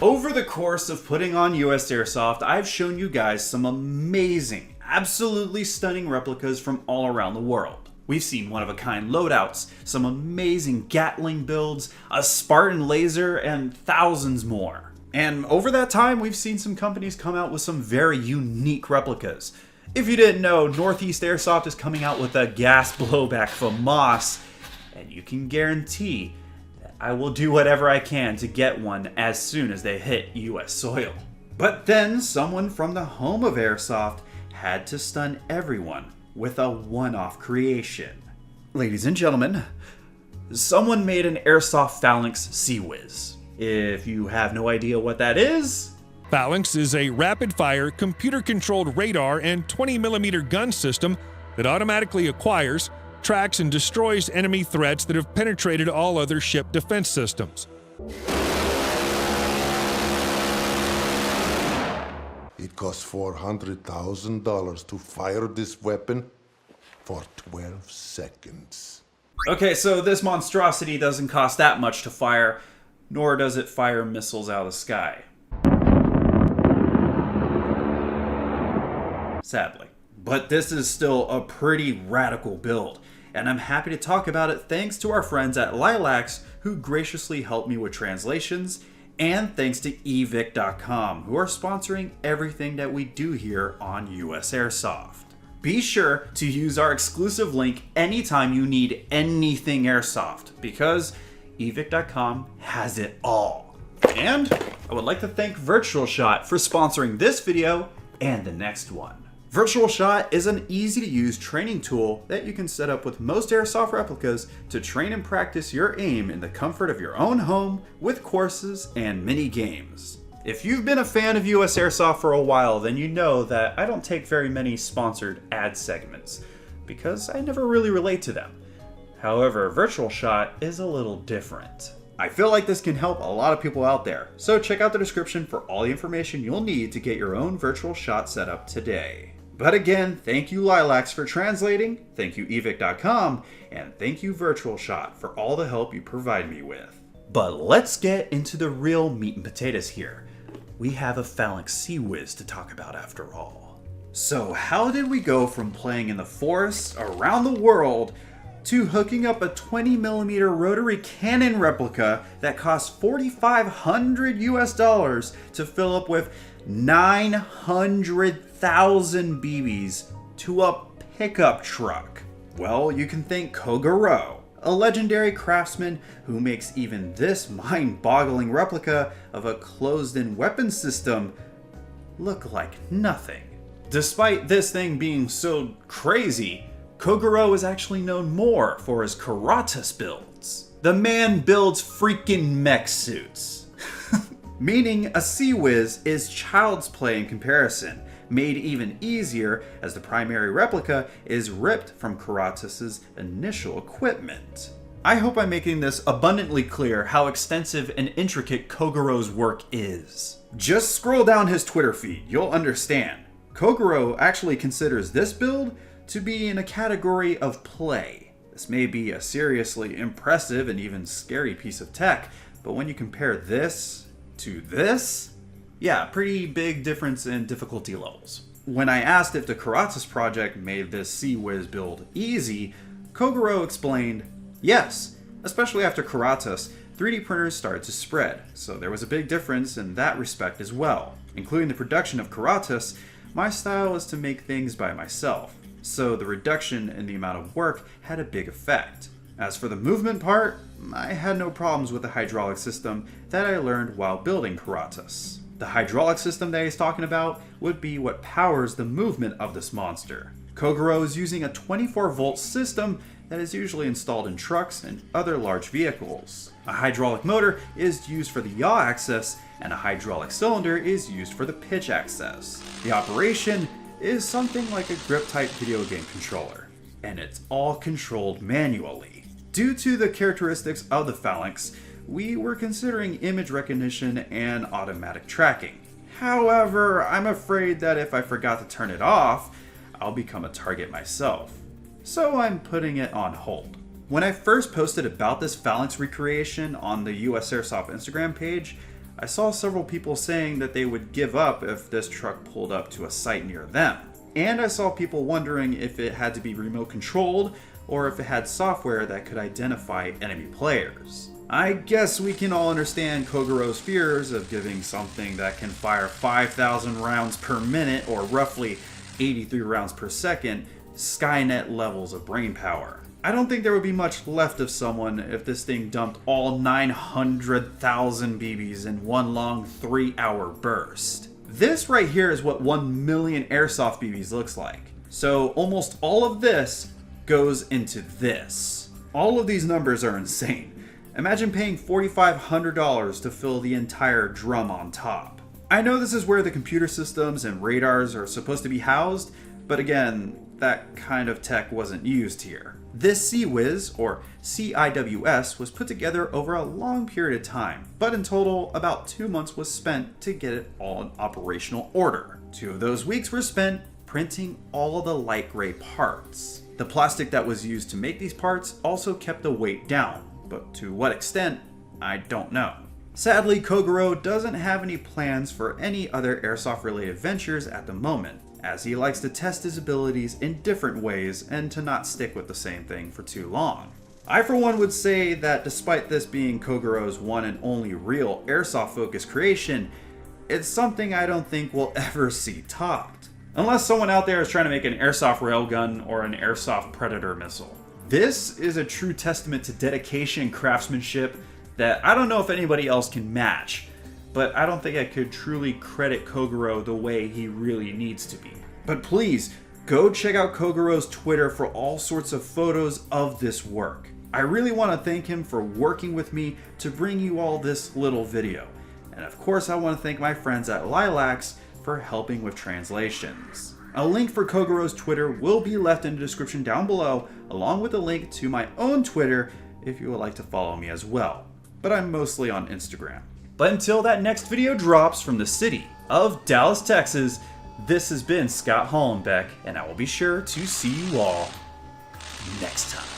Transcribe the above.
Over the course of putting on USAirsoft, I've shown you guys some amazing, absolutely stunning replicas from all around the world. We've seen one-of-a-kind loadouts, some amazing Gatling builds, a Spartan laser, and thousands more. And over that time, we've seen some companies come out with some very unique replicas. If you didn't know, USAirsoft is coming out with a gas blowback FAMAS, and you can guarantee that I will do whatever I can to get one as soon as they hit US soil. But then someone from the home of Airsoft had to stun everyone with a one-off creation. Ladies and gentlemen, someone made an Airsoft Phalanx CIWS. If you have no idea what that is, Phalanx is a rapid-fire, computer-controlled radar and 20mm gun system that automatically acquires, tracks, and destroys enemy threats that have penetrated all other ship defense systems. It costs $400,000 to fire this weapon for 12 seconds. Okay, so this monstrosity doesn't cost that much to fire, nor does it fire missiles out of the sky. Sadly. But this is still a pretty radical build, and I'm happy to talk about it thanks to our friends at Lilacs who graciously helped me with translations, and thanks to Evike.com who are sponsoring everything that we do here on USAirsoft. Be sure to use our exclusive link anytime you need anything Airsoft, because Evike.com has it all. And I would like to thank Virtual Shot for sponsoring this video and the next one. Virtual Shot is an easy-to-use training tool that you can set up with most Airsoft replicas to train and practice your aim in the comfort of your own home with courses and mini games. If you've been a fan of USAirsoft for a while, then you know that I don't take very many sponsored ad segments, because I never really relate to them. However, Virtual Shot is a little different. I feel like this can help a lot of people out there, so check out the description for all the information you'll need to get your own Virtual Shot set up today. But again, thank you Lilacs for translating, thank you Evike.com, and thank you Virtual Shot for all the help you provide me with. But let's get into the real meat and potatoes here. We have a Phalanx CIWS to talk about after all. So how did we go from playing in the forests around the world to hooking up a 20mm rotary cannon replica that costs $4,500 US to fill up with 900,000 BBs to a pickup truck? Well, you can thank Kogoro, a legendary craftsman who makes even this mind-boggling replica of a closed-in weapon system look like nothing. Despite this thing being so crazy, Kogoro is actually known more for his Karatas builds. The man builds freaking mech suits. Meaning a CIWS is child's play in comparison, made even easier as the primary replica is ripped from Karatas' initial equipment. I hope I'm making this abundantly clear how extensive and intricate Kogoro's work is. Just scroll down his Twitter feed, you'll understand. Kogoro actually considers this build to be in a category of play. This may be a seriously impressive and even scary piece of tech, but when you compare this to this, yeah, pretty big difference in difficulty levels. When I asked if the Karatas project made this CIWS build easy, Kogoro explained, yes, especially after Karatas, 3D printers started to spread, so there was a big difference in that respect as well. Including the production of Karatas, my style is to make things by myself, so the reduction in the amount of work had a big effect. As for the movement part, I had no problems with the hydraulic system that I learned while building Karatas. The hydraulic system that he's talking about would be what powers the movement of this monster. Kogoro is using a 24-volt system that is usually installed in trucks and other large vehicles. A hydraulic motor is used for the yaw axis, and a hydraulic cylinder is used for the pitch axis. The operation is something like a grip-type video game controller, and it's all controlled manually. Due to the characteristics of the Phalanx, we were considering image recognition and automatic tracking. However, I'm afraid that if I forgot to turn it off, I'll become a target myself. So I'm putting it on hold. When I first posted about this Phalanx recreation on the USAirsoft Instagram page, I saw several people saying that they would give up if this truck pulled up to a site near them. And I saw people wondering if it had to be remote controlled or if it had software that could identify enemy players. I guess we can all understand Kogoro's fears of giving something that can fire 5,000 rounds per minute or roughly 83 rounds per second Skynet levels of brain power. I don't think there would be much left of someone if this thing dumped all 900,000 BBs in one long 3-hour burst. This right here is what 1 million Airsoft BBs looks like. So almost all of this goes into this. All of these numbers are insane. Imagine paying $4,500 to fill the entire drum on top. I know this is where the computer systems and radars are supposed to be housed, but again, that kind of tech wasn't used here. This CIWS, or CIWS, was put together over a long period of time, but in total, about 2 months was spent to get it all in operational order. 2 of those weeks were spent printing all the light gray parts. The plastic that was used to make these parts also kept the weight down, but to what extent, I don't know. Sadly, Kogoro doesn't have any plans for any other airsoft related ventures at the moment, as he likes to test his abilities in different ways and to not stick with the same thing for too long. I for one would say that despite this being Kogoro's one and only real airsoft focused creation, it's something I don't think we'll ever see topped. Unless someone out there is trying to make an airsoft railgun or an airsoft predator missile. This is a true testament to dedication and craftsmanship that I don't know if anybody else can match, but I don't think I could truly credit Kogoro the way he really needs to be. But please, go check out Kogoro's Twitter for all sorts of photos of this work. I really want to thank him for working with me to bring you all this little video. And of course I want to thank my friends at Lilacs for helping with translations. A link for Kogoro's Twitter will be left in the description down below, along with a link to my own Twitter if you would like to follow me as well. But I'm mostly on Instagram. But until that next video drops from the city of Dallas, Texas, this has been Scott Hollenbeck, and I will be sure to see you all next time.